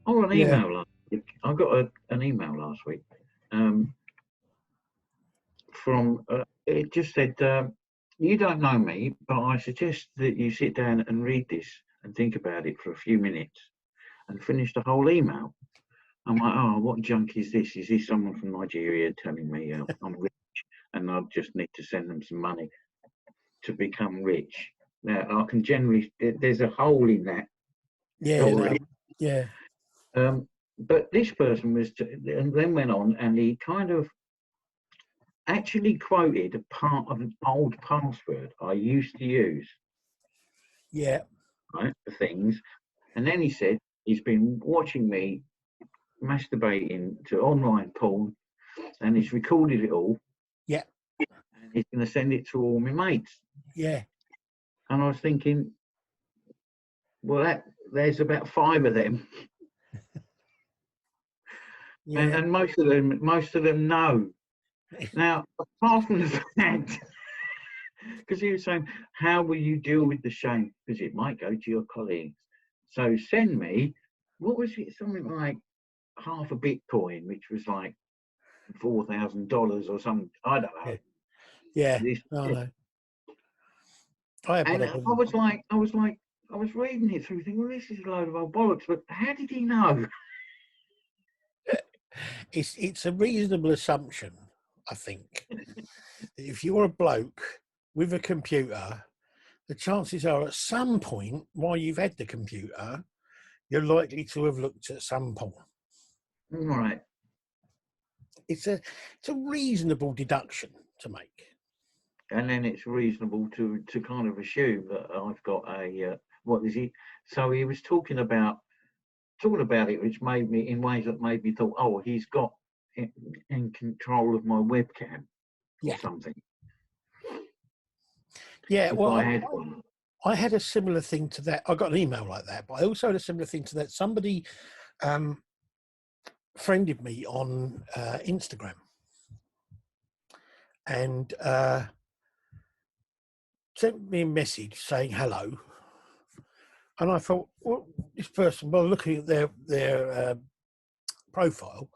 Oh, an Yeah. email last week. I got an email last week from, it just said, you don't know me, but I suggest that you sit down and read this and think about it for a few minutes and finish the whole email. I'm like, oh, what junk is this? Is this someone from Nigeria telling me I'm rich and I just need to send them some money to become rich? Now, I can generally, there's a hole in that story. Yeah. But this person and then went on and he kind of actually quoted a part of an old password I used to use. Yeah. Right, for things. And then he said he's been watching me masturbating to online porn and he's recorded it all. Yeah. And he's going to send it to all my mates. Yeah. And I was thinking, well, there's about 5 of them. Yeah. And most of them know. Now, apart from the fact, because he was saying, how will you deal with the shame? Because it might go to your colleagues. So send me, what was it? Something like half a Bitcoin, which was like $4,000 or something. I don't know. Yeah. I know. And I was reading it through, thinking, well, this is a load of old bollocks. But how did he know? It's a reasonable assumption, I think, that if you're a bloke with a computer, the chances are at some point while you've had the computer, you're likely to have looked at some porn. Right. It's a reasonable deduction to make. And then it's reasonable to kind of assume that I've got a what is he? So he was talking about it, which made me in ways that made me thought, oh, he's got in control of my webcam or something. Yeah, well, I had a similar thing to that. I got an email like that, but I also had a similar thing to that. Somebody friended me on Instagram and sent me a message saying hello. And I thought, well, this person, by looking at their profile,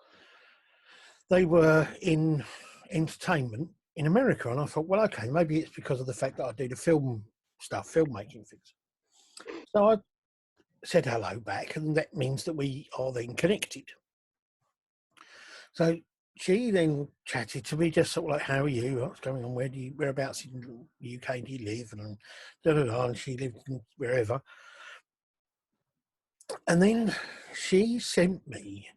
they were in entertainment in America. And I thought, well, okay, maybe it's because of the fact that I do the film stuff, filmmaking things. So I said hello back, and that means that we are then connected. So she then chatted to me, just sort of like, how are you? What's going on? Whereabouts in the UK do you live? And and she lived in wherever. And then she sent me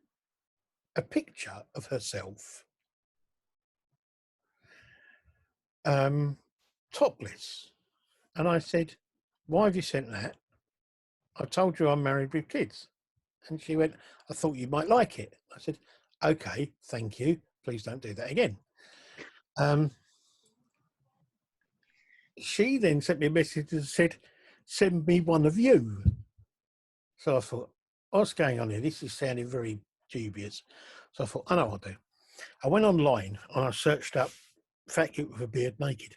a picture of herself, topless. And I said, why have you sent that? I told you I'm married with kids. And she went, I thought you might like it. I said, okay, thank you. Please don't do that again. She then sent me a message and said, send me one of you. So I thought, what's going on here? This is sounding very dubious. So I thought, I know what I'll do. I went online and I searched up fat kid with a beard naked.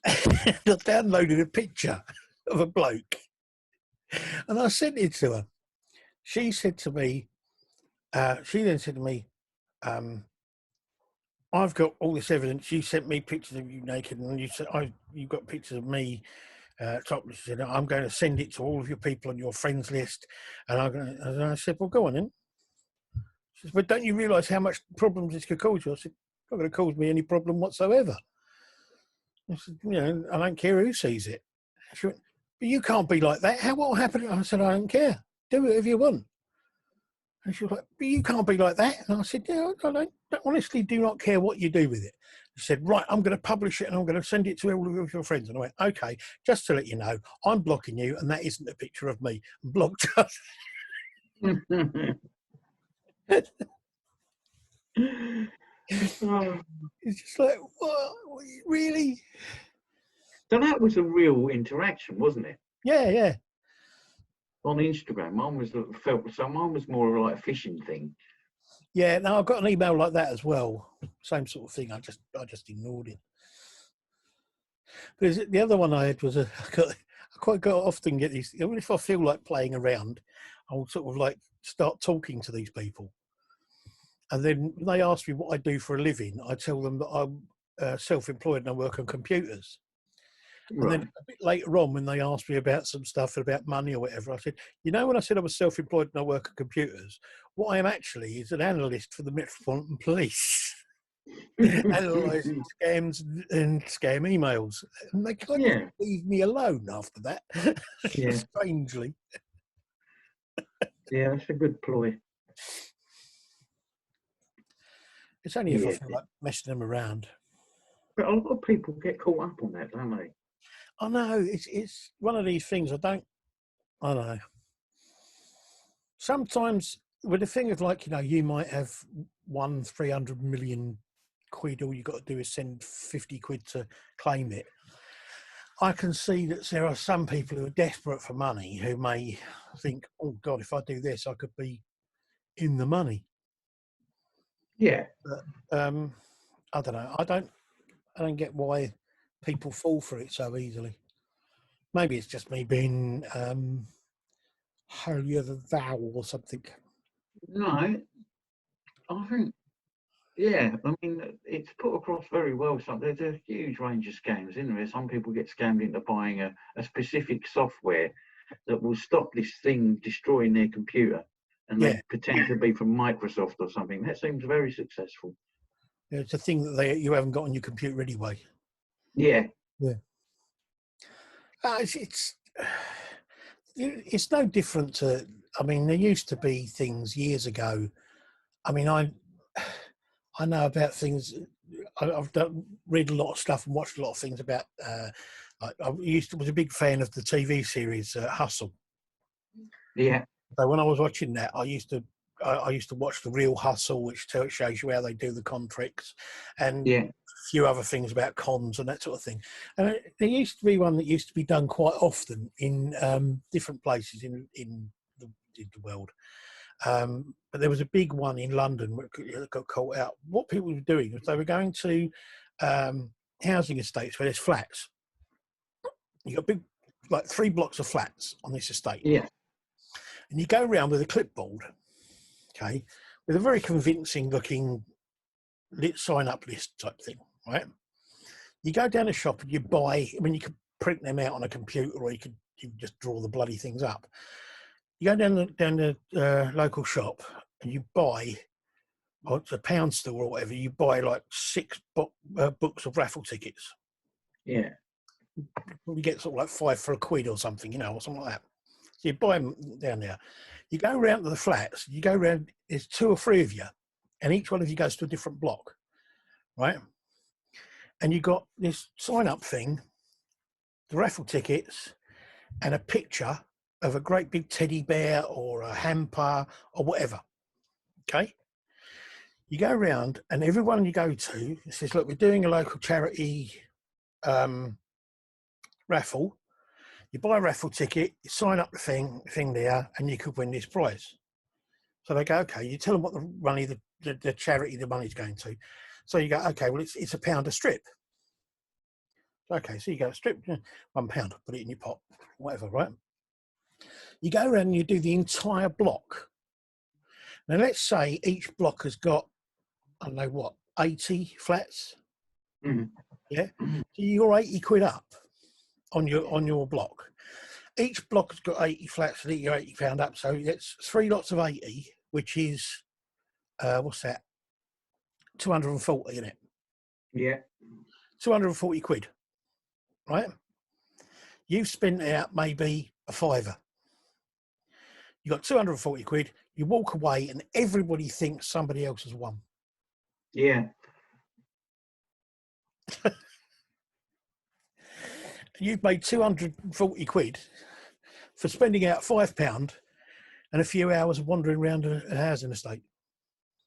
I downloaded a picture of a bloke and I sent it to her. She said to me, she then said to me, I've got all this evidence. You sent me pictures of you naked, and you said you've got pictures of me topless. She said, I'm going to send it to all of your people on your friends list. And I said, well, go on then. She said, but don't you realise how much problems this could cause you? I said, it's not going to cause me any problem whatsoever. I said, I don't care who sees it. She went, but you can't be like that. What will happen? I said, I don't care. Do whatever you want. And she was like, but you can't be like that. And I said, yeah, I honestly do not care what you do with it. She said, right, I'm going to publish it and I'm going to send it to all of your friends. And I went, okay, just to let you know, I'm blocking you and that isn't a picture of me. I'm blocked. It's just like, what? Really? So that was a real interaction, wasn't it? Yeah. On Instagram, mine was more like a fishing thing. Yeah, no, I got an email like that as well. Same sort of thing. I just ignored it. Because the other one I had was I quite often get these. Even if I feel like playing around, I'll sort of like start talking to these people. And then when they ask me what I do for a living, I tell them that I'm self-employed and I work on computers. And then Right. a bit later on, when they asked me about some stuff about money or whatever, I said, you know, when I said I was self-employed and I work on computers, what I am actually is an analyst for the Metropolitan Police, analysing scams and scam emails. And they kind of Yeah. leave me alone after that, Yeah. strangely. Yeah. That's a good ploy. It's only if I Yeah. feel like messing them around. But a lot of people get caught up on that, don't they? I know, it's one of these things I know. Sometimes with the thing of like, you know, you might have won 300 million quid, all you got to do is send 50 quid to claim it. I can see that there are some people who are desperate for money who may think, oh God, if I do this, I could be in the money. Yeah. But I don't know. I don't get why people fall for it so easily. Maybe it's just me being holier than thou or something. No, I think, yeah, I mean, it's put across very well. So there's a huge range of scams, isn't there? Some people get scammed into buying a specific software that will stop this thing destroying their computer, and Yeah, they pretend to be from Microsoft or something. That seems very successful. it's a thing that you haven't got on your computer anyway. Yeah, Yeah, it's no different to. I mean, there used to be things years ago. I mean, I know about things. I've read a lot of stuff and watched a lot of things about. I was a big fan of the TV series Hustle. yeah, So when I was watching that, I used to watch the Real Hustle, which shows you how they do the contracts, and yeah, a few other things about cons and that sort of thing. And there used to be one that used to be done quite often in different places in the world. But there was a big one in London that got caught out. What people were doing was they were going to housing estates where there's flats. You got big, like 3 blocks of flats on this estate, yeah, and you go around with a clipboard, okay, with a very convincing looking sign up list type thing, right? You go down a shop and you buy. I mean, you could print them out on a computer, or you could just draw the bloody things up. You go down the local shop and you buy, or it's a pound store or whatever. You buy like 6 books of raffle tickets. yeah, You get sort of like 5 for a quid or something, you know, or something like that. So you buy them down there. You go around to the flats. You go around. There's 2 or 3 of you, and each one of you goes to a different block, right? And you got this sign-up thing, the raffle tickets, and a picture of a great big teddy bear or a hamper or whatever. Okay. You go around, and everyone you go to says, "Look, we're doing a local charity raffle. You buy a raffle ticket, you sign up the thing there, and you could win this prize." So they go, okay. You tell them what the money, the charity, the money's going to. So you go, okay. Well, it's £1 a strip. Okay, so you go strip £1, put it in your pot, whatever, right? You go around and you do the entire block. Now, let's say each block has got, I don't know what, 80 flats. mhm, Yeah, mhm, so you're 80 quid up on your block. Each block has got 80 flats, and you're £80 up. So it's 3 lots of 80, which is what's that? 240 in it. yeah, 240 quid, right? You've spent out maybe a fiver. You got 240 quid. You walk away, and everybody thinks somebody else has won. yeah. You've made 240 quid for spending out £5 and a few hours of wandering around a housing estate.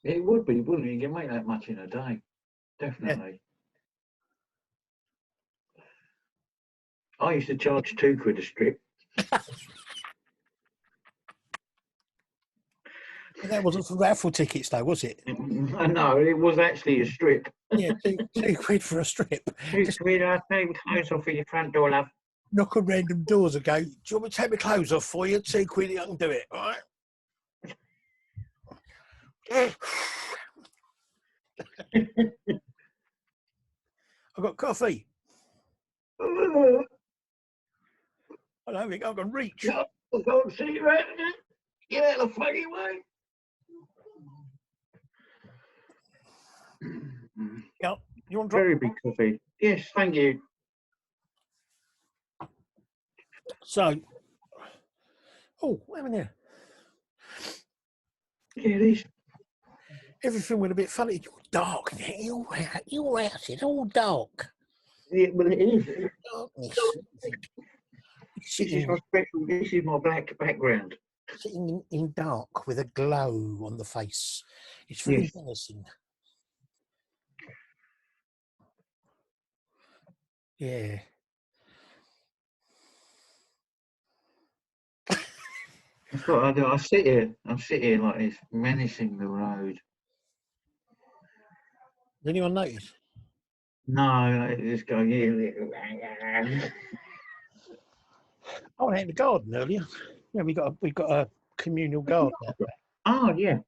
It would be, wouldn't it? You can make that much in a day, Yeah. definitely. I used to charge 2 quid a strip. But that wasn't for raffle tickets, though, was it? No, it was actually a strip. Yeah, two quid for a strip. 2 Just quid, I'll take my clothes off at your front door, love. knock on random doors and go, "Do you want me to take my clothes off for you? 2 quid, I can do it." All right. I've got coffee. Oh, I don't think I can reach. I can't see you out of it. Get out of the funny way. Yeah, you want to drop? Very big coffee. Yes, thank you. So, oh, wait a minute. Yeah, it is. Everything went a bit funny. You're dark. Your house is all dark. Yeah, well, it is. Darkness. This is Sitting, my special. This is my black background. sitting in dark with a glow on the face. It's very Yes. menacing. Yeah. That's what I do. I sit here like this, menacing the road. Did anyone notice? No, I just go here. I went out in the garden earlier. Yeah, we got a communal garden out there. Oh yeah.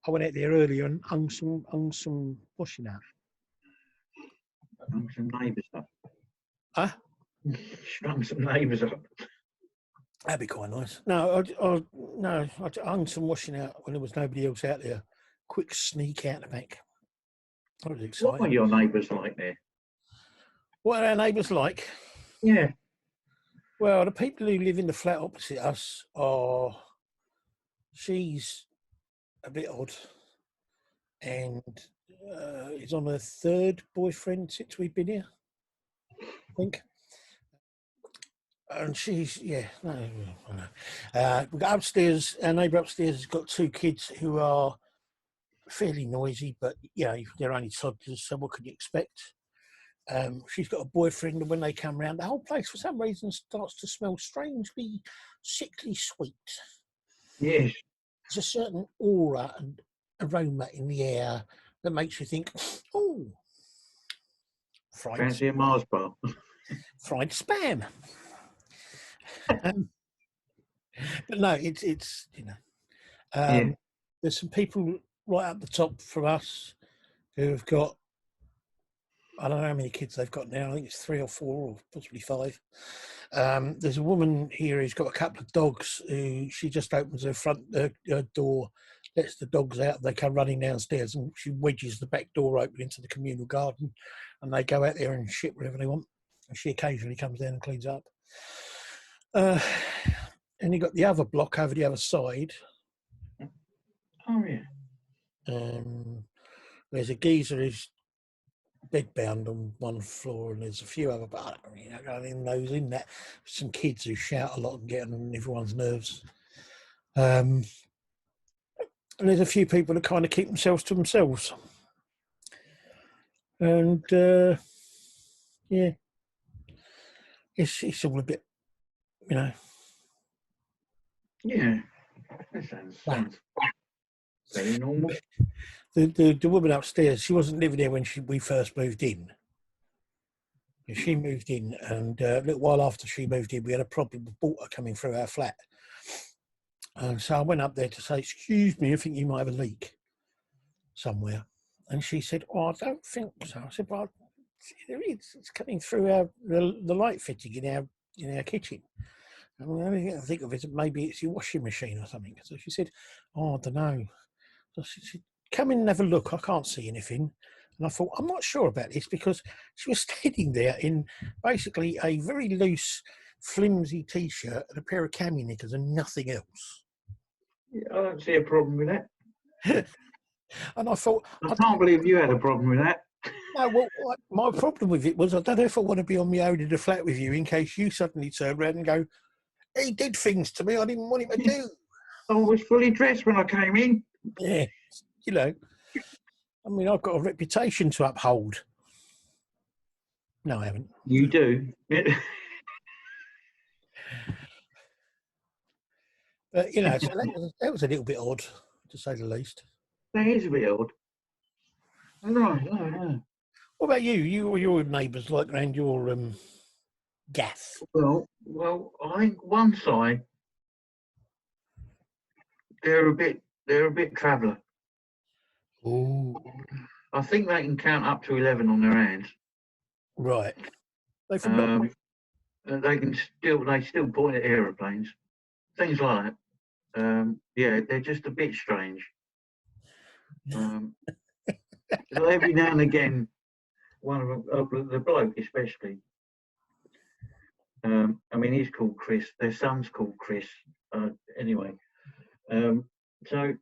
I went out there earlier and hung some washing out. Strung some neighbours up. Huh? Strung some neighbours up. That'd be quite nice. No, I hung some washing out when there was nobody else out there. Quick sneak out the back. That was What exciting. are your neighbours like there? What are our neighbours like? Yeah. Well, the people who live in the flat opposite us are. She's a bit odd, and is on her third boyfriend since we've been here, I think. And she's, yeah, no. We got upstairs, our neighbour upstairs has got two kids who are fairly noisy, but, you know, they're only toddlers, so what can you expect? She's got a boyfriend, and when they come round, the whole place, for some reason, starts to smell strangely, sickly sweet. Yes. There's a certain aura and aroma in the air that makes you think, oh, Fancy a Mars bar. fried spam. But no, it's you know, Yeah. there's some people right up the top from us who have got, I don't know how many kids they've got now. I think it's 3 or 4 or possibly 5. There's a woman here who's got a couple of dogs who she just opens her front her door, lets the dogs out. They come running downstairs, and she wedges the back door open into the communal garden, and they go out there and shit whatever they want. And she occasionally comes down and cleans up. And you got the other block over the other side. Oh yeah. There's a geezer who's bedbound on one floor, and there's a few other, but I don't even know who's in that. Some kids who shout a lot and get on everyone's nerves. And there's a few people that kind of keep themselves to themselves. And yeah, it's all a bit, you know. Yeah. That sounds very normal. The woman upstairs, she wasn't living there when we first moved in. She moved in, and a little while after she moved in, we had a problem with water coming through our flat. And so I went up there to say, excuse me, I think you might have a leak somewhere. And she said, oh, I don't think so. I said, well, there is. It's coming through the light fitting in our kitchen. And the only thing I can think of is maybe it's your washing machine or something. So she said, oh, I don't know. So she said, come in and have a look. I can't see anything. And I thought, I'm not sure about this, because she was standing there in basically a very loose, flimsy T-shirt and a pair of cami knickers and nothing else. Yeah, I don't see a problem with that. And I thought, I can't believe you had a problem with that. no, well, my problem with it was, I don't know if I want to be on my own in the flat with you in case you suddenly turn around and go, he did things to me I didn't want him to do. I was fully dressed when I came in. Yeah, you know. I mean, I've got a reputation to uphold. No, I haven't. You do. But, you know, so that was a little bit odd, to say the least. That is a bit odd. No. What about you? You or your neighbours like around your gaff? Well, I think one side they're a bit traveller. Oh, I think they can count up to 11 on their hands. right. They from Norway. They still point at aeroplanes, things like that. Yeah, they're just a bit strange. So every now and again, one of them, the bloke especially. I mean, he's called Chris. Their son's called Chris. Anyway, so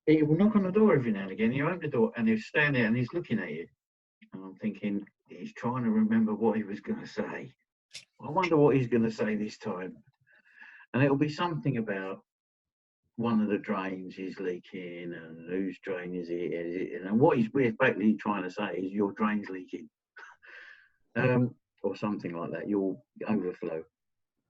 he will knock on the door every now and again. You open the door and he'll stand there and he's looking at you. And I'm thinking, he's trying to remember what he was going to say. I wonder what he's going to say this time. And it'll be something about one of the drains is leaking and whose drain is it? And what he's basically trying to say is your drain's leaking. Or something like that, your overflow.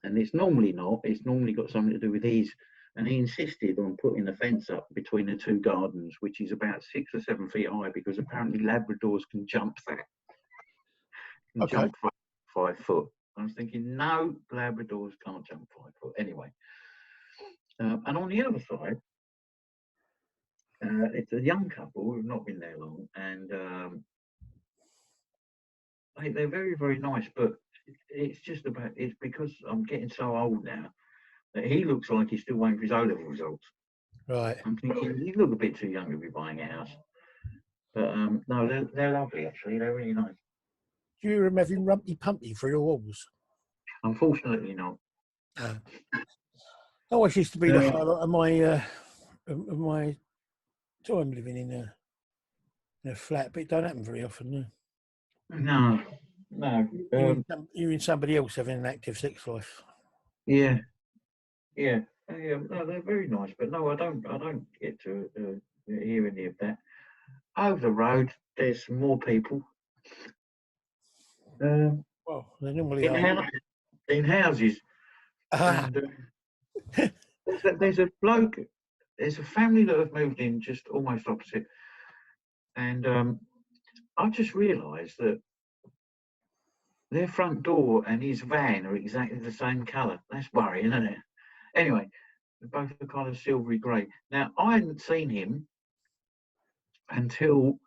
And it's normally not. It's normally got something to do with his. And he insisted on putting a fence up between the two gardens, which is about 6 or 7 feet high, because apparently Labradors can jump that. Can jump 5 foot. I was thinking, no, Labradors can't jump 5 foot. Anyway. And on the other side, it's a young couple who've not been there long, and they're very, very nice, but it's because I'm getting so old now that he looks like he's still waiting for his O-level results. Right. I'm thinking, you look a bit too young to be buying a house. But no, they're lovely, actually. They're really nice. Do you remember having Rumpy Pumpy through the walls? Unfortunately not. I always used to be the highlight of my time living in a flat, but it don't happen very often, no. No. You're in somebody else having an active sex life. Yeah. No, they're very nice, but no, I don't get to hear any of that. Over the road, there's some more people. Well, they normally are. In houses. And, there's a bloke, there's a family that have moved in just almost opposite. And I just realised that their front door and his van are exactly the same colour. That's worrying, isn't it? Anyway, they're both are kind of silvery grey. Now, I hadn't seen him until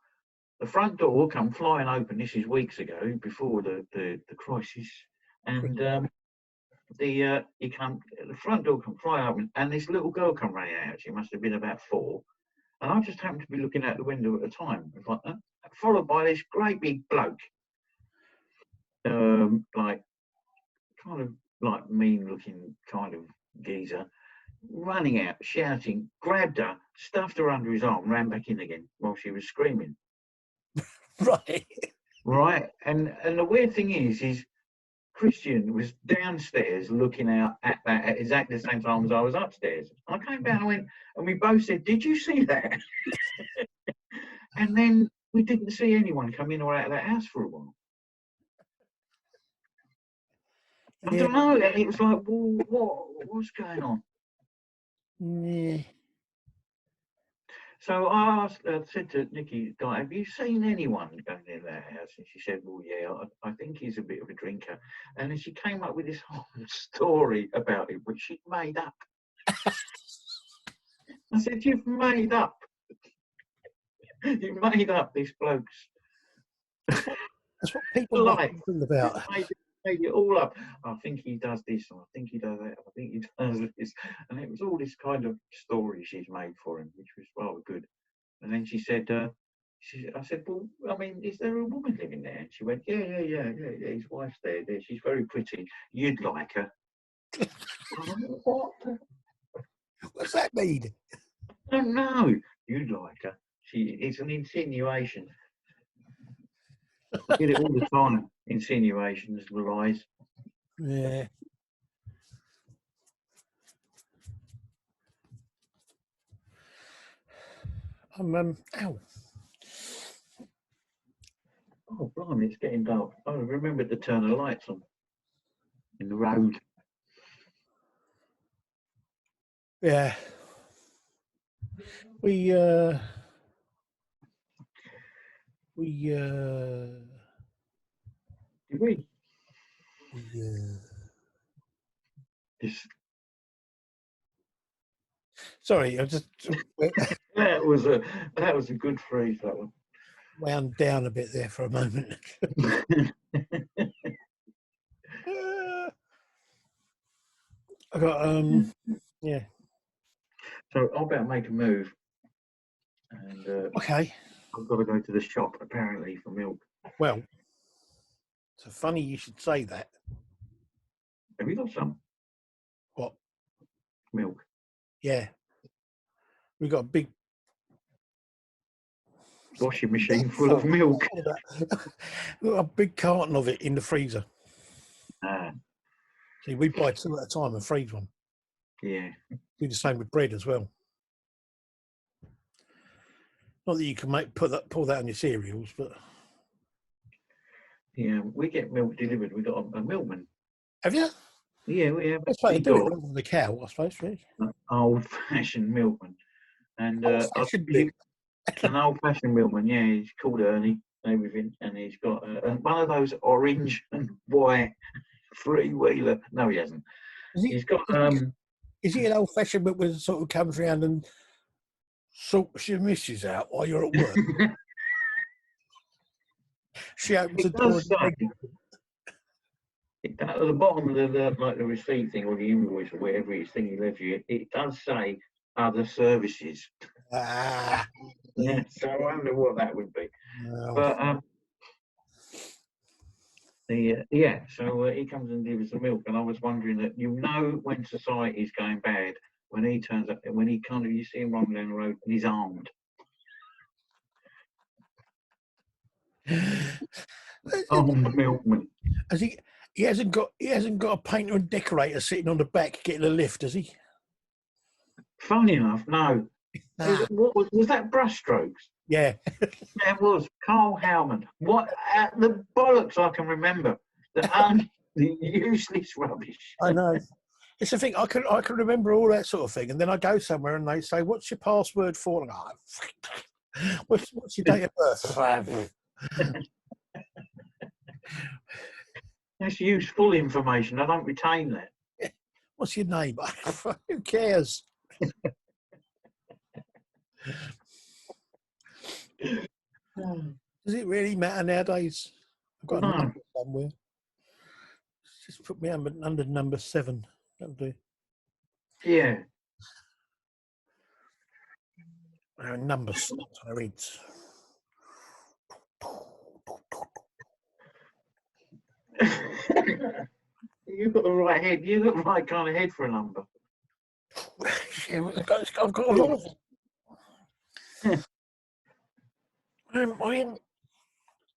the front door come flying open. This is weeks ago, before the crisis. And the front door come flying open, and this little girl come running out. She must have been about 4. And I just happened to be looking out the window at the time. It was like, followed by this great big bloke. Like kind of like mean looking kind of geezer, running out, shouting, grabbed her, stuffed her under his arm, ran back in again while she was screaming. Right. And the weird thing is Christian was downstairs looking out at that at exactly the same time as I was upstairs. I came down and went, and we both said, "Did you see that?" And then we didn't see anyone come in or out of that house for a while. I don't know. And it was like, well, what's going on? Yeah. So I said to Nikki, "Have you seen anyone going in that house?" And she said, "Well, yeah, I think he's a bit of a drinker." And then she came up with this whole story about it, which she'd made up. I said, "You've made up. You made up this bloke's." That's what people like about. Made it all up. I think he does this, and I think he does that, I think he does this. And it was all this kind of story she's made for him, which was rather good. And then she said, I said, "Well, I mean, is there a woman living there?" And she went, yeah, his wife's there. She's very pretty. You'd like her." What? What's that mean? I don't know. You'd like her. It's an insinuation. I get it all the time. Insinuations, lies. Yeah. Ow. Oh, blimey, it's getting dark. I remembered to turn the lights on in the road. Yeah. We Did we? we Just Sorry, I just That was a good phrase, that one. wound down a bit there for a moment. I got yeah. So I better make a move, and Okay. I've got to go to the shop apparently for milk. Well, it's funny you should say that. Have you got some What? milk? Yeah. We got a big Washing machine full of milk. we got a big carton of it in the freezer. Ah, See, we buy 2 at a time and freeze one. yeah. Do the same with bread as well. Not that you can pour that on your cereals, but Yeah, we get milk delivered. We got a milkman. have you? Yeah, we have. That's why they We do it got rather than the cow, I suppose. Really. an old-fashioned milkman, and Old-fashioned milk. an old-fashioned milkman. Yeah, he's called Ernie. Everything, and he's got one of those orange and white three-wheeler. No, he hasn't. He's got Is he an old-fashioned milk that sort of comes around and sorts your missus out while you're at work? She opens the door. At the bottom of the receipt thing or the invoice or whatever it is thing he leaves you, it does say other services. Ah, Yeah, so I wonder what that would be. no. But so he comes and gives us the milk, and I was wondering that when society's going bad, when he turns up, when he kind of you see him running down the road and he's armed. Armed milkman. Has he? He hasn't got a painter and decorator sitting on the back getting a lift, has he? Funny enough, no. What was that? Brushstrokes. Yeah. It was Carl Howman. What the bollocks I can remember. The useless rubbish. I know. It's the thing. I can remember all that sort of thing, and then I go somewhere and they say, "What's your password for?" And I go, "What's your date of birth?" That's useful information. I don't retain that. What's your name? Who cares? Does it really matter nowadays? I've got a number somewhere. Just put me under number 7. That'll do. Yeah. Numbers. I read. You've got the right head. You've got the right kind of head for a number. Yeah, I've got a lot of it.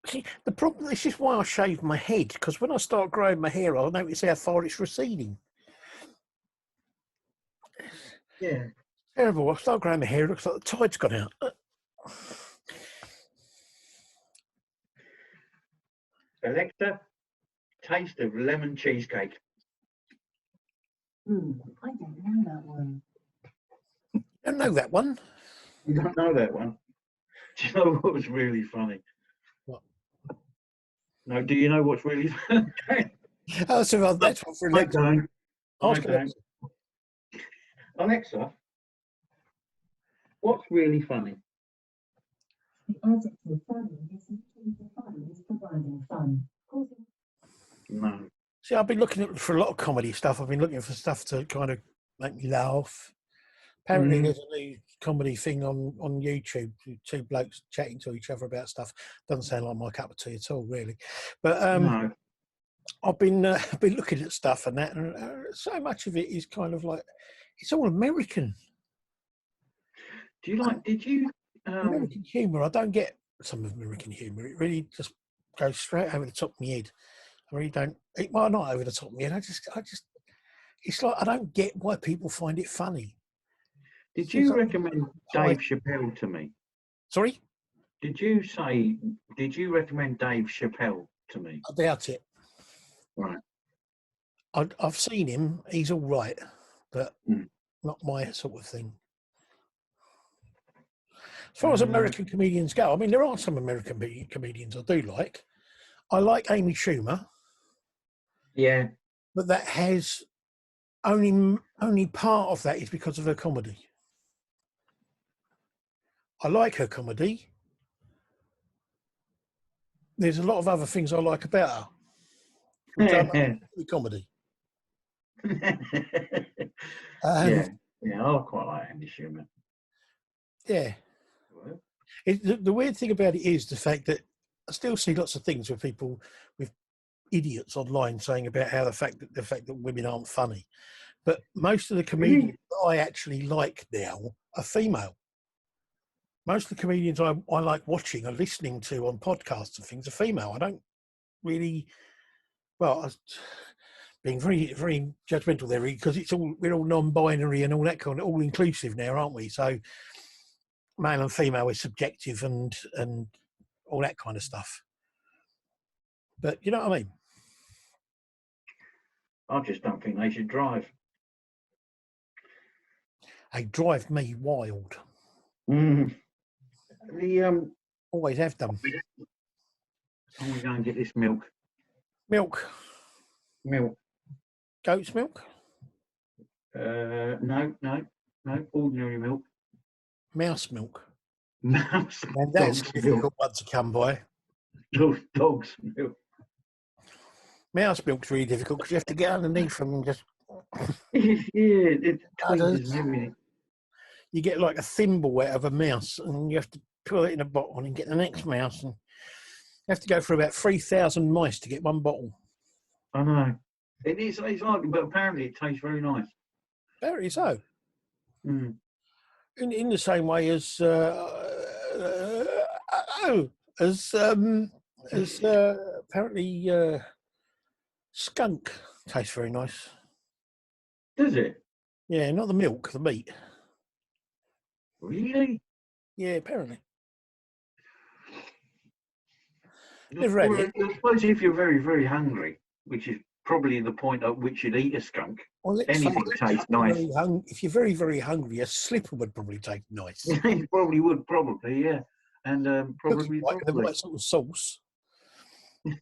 See, the problem. This is why I shave my head, because when I start growing my hair, I'll notice how far it's receding. Yeah. Terrible. I start growing my hair. It looks like the tide's gone out. Alexa, taste of lemon cheesecake. I don't know that one. I don't know that one. You don't know that one? Do you know what was really funny? What? No, do you know what's really funny? Oh, so that's what for Alexa. I don't. Alexa, what's really funny? The adjective funny is providing fun. No. See, I've been looking for a lot of comedy stuff. I've been looking for stuff to kind of make me laugh. Apparently, there's a new comedy thing on YouTube. 2 blokes chatting to each other about stuff. Doesn't sound like my cup of tea at all, really. But No. I've been looking at stuff and that, and so much of it is kind of like it's all American. Do you like? Did you? American humour. I don't get some American humour. It really just goes straight over the top of my head. I really don't. Well, not over the top of my head. I just. It's like I don't get why people find it funny. Did you recommend Dave Chappelle to me? Sorry? Did you recommend Dave Chappelle to me? I doubt it. Right. I've seen him. He's all right, but not my sort of thing. As far as American comedians go, I mean, there are some American comedians I do like. I like Amy Schumer. Yeah. But that has only part of that is because of her comedy. I like her comedy. There's a lot of other things I like about her, which are not comedy. Yeah, I quite like Andy Schumer. Yeah. Well, The weird thing about it is the fact that I still see lots of things with people, with idiots online saying about how the fact that women aren't funny, but most of the comedians that I actually like now are female. Most of the comedians I like watching or listening to on podcasts and things are female. I don't really, well, I was being very, very judgmental there because we're all non-binary and all that kind of all inclusive now, aren't we? So male and female is subjective and all that kind of stuff. But you know what I mean? I just don't think they should drive. They drive me wild. Mm. The Always have done. I'm gonna go and get this milk. Milk. Milk. Goat's milk? No, ordinary milk. Mouse milk. Mouse. And that's Dog's a difficult one to come by. Dog's milk. Mouse milk's really difficult because you have to get underneath them and just. It tweezes and everything. You get like a thimble out of a mouse and you have to put it in a bottle and get the next mouse. And you have to go through about 3,000 mice to get one bottle. I know. It's like, but apparently it tastes very nice. Apparently so. Mm. In the same way as apparently skunk tastes very nice. Does it? Yeah, not the milk, the meat. Really? Yeah, apparently. Well, I suppose if you're very, very hungry, which is probably the point at which you'd eat a skunk, Well, anything tastes nice. If you're very, very hungry, a slipper would probably taste nice. It probably would, yeah. And probably the right sort of sauce.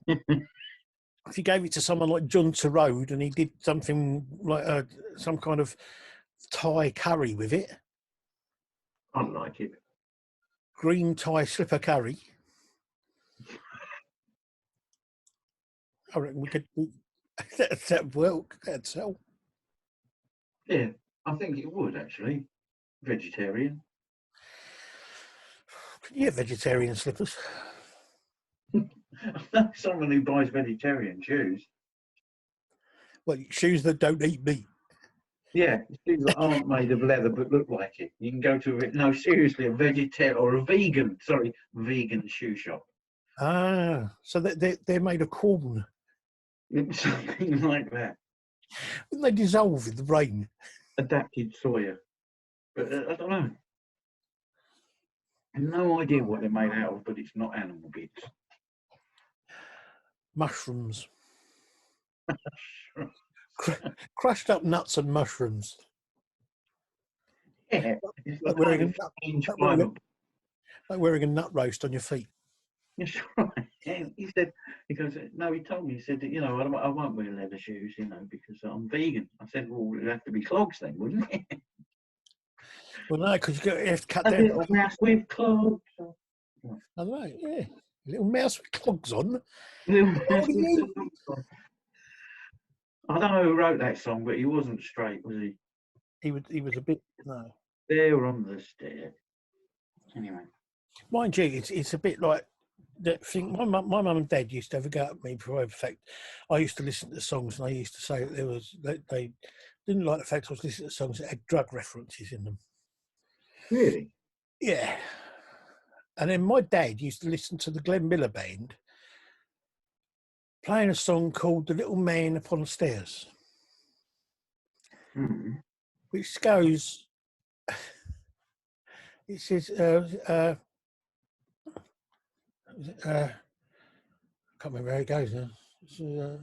If you gave it to someone like John Turode and he did something like some kind of Thai curry with it. I'd like it. Green Thai slipper curry. I reckon we could. That'd work. That'd sell. Yeah, I think it would actually. Vegetarian. Can you get vegetarian slippers? I know someone who buys vegetarian shoes. Well, shoes that don't eat meat. Yeah, shoes that aren't made of leather but look like it. You can go to seriously, a vegetarian or a vegan shoe shop. Ah, so they're made of corn. Something like that. Wouldn't they dissolve in the rain? Adapted soya. But I don't know. I have no idea what they're made out of, but it's not animal bits. Mushrooms. Crushed up nuts and mushrooms. Yeah. Like wearing a nut roast on your feet. That's right. Yeah, he told me, he said, I won't wear leather shoes, because I'm vegan. I said, well, it'd have to be clogs then, wouldn't it? Well, no, because you have to cut a down. Little mouse with clogs. I know, yeah. A little mouse with clogs on. I don't know who wrote that song, but he wasn't straight, was he? He was a bit, no. There on the stair. Anyway. Mind you, it's a bit like that thing. My mum and dad used to have a go at me for the fact I used to listen to songs and they used to say that they didn't like the fact I was listening to songs that had drug references in them. Really? Yeah. And then my dad used to listen to the Glenn Miller Band playing a song called The Little Man Upon the Stairs, which goes, it says, I can't remember how it goes now. Saw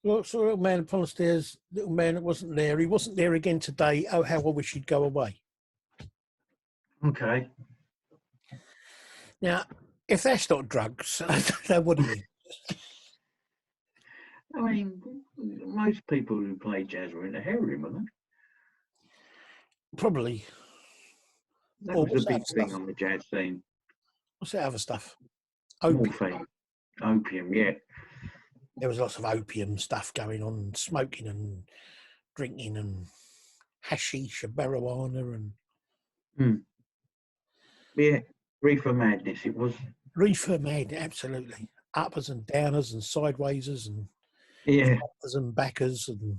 a little man upon the stairs, little man that wasn't there. He wasn't there again today. Oh, how I wish he'd go away. Okay. Now, if that's not drugs, I don't know what it is. I mean, most people who play jazz are into heroin, aren't they? Probably. That Or was what's a that big other thing stuff? on the jazz scene. What's that other stuff? Opium. Morphine, opium, yeah. There was lots of opium stuff going on, smoking and drinking and hashish and marijuana and Yeah, reefer madness it was. reefer mad, absolutely. Uppers and downers and sidewaysers and Yeah, uppers and backers and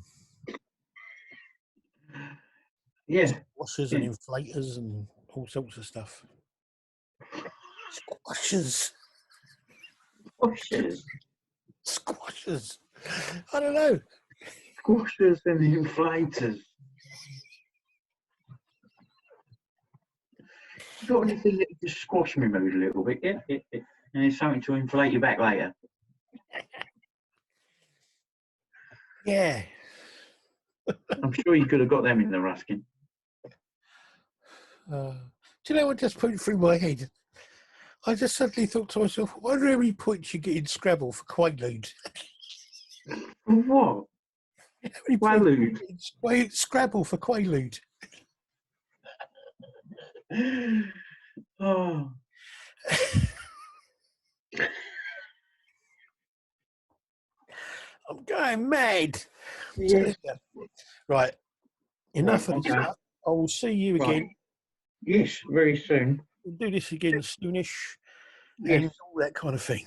yeah. washers Yeah. and inflators and all sorts of stuff. Squashers. Squashers. Squashers. I don't know. Squashers and inflators. You got anything that can just squash my mood a little bit, yeah? And it's something to inflate you back later. Yeah. I'm sure you could have got them in the Ruskin. Do you know what just put through my head? I just suddenly thought to myself, I wonder how many points you get in Scrabble for Quaalude. For what? How many points you Quaalude. get in Scrabble for Quaalude? Oh. I'm going mad. Yes. Right. Enough Right, of this okay. stuff. I will see you Right. again. Yes, very soon. We'll do this again soonish Yes. and all that kind of thing.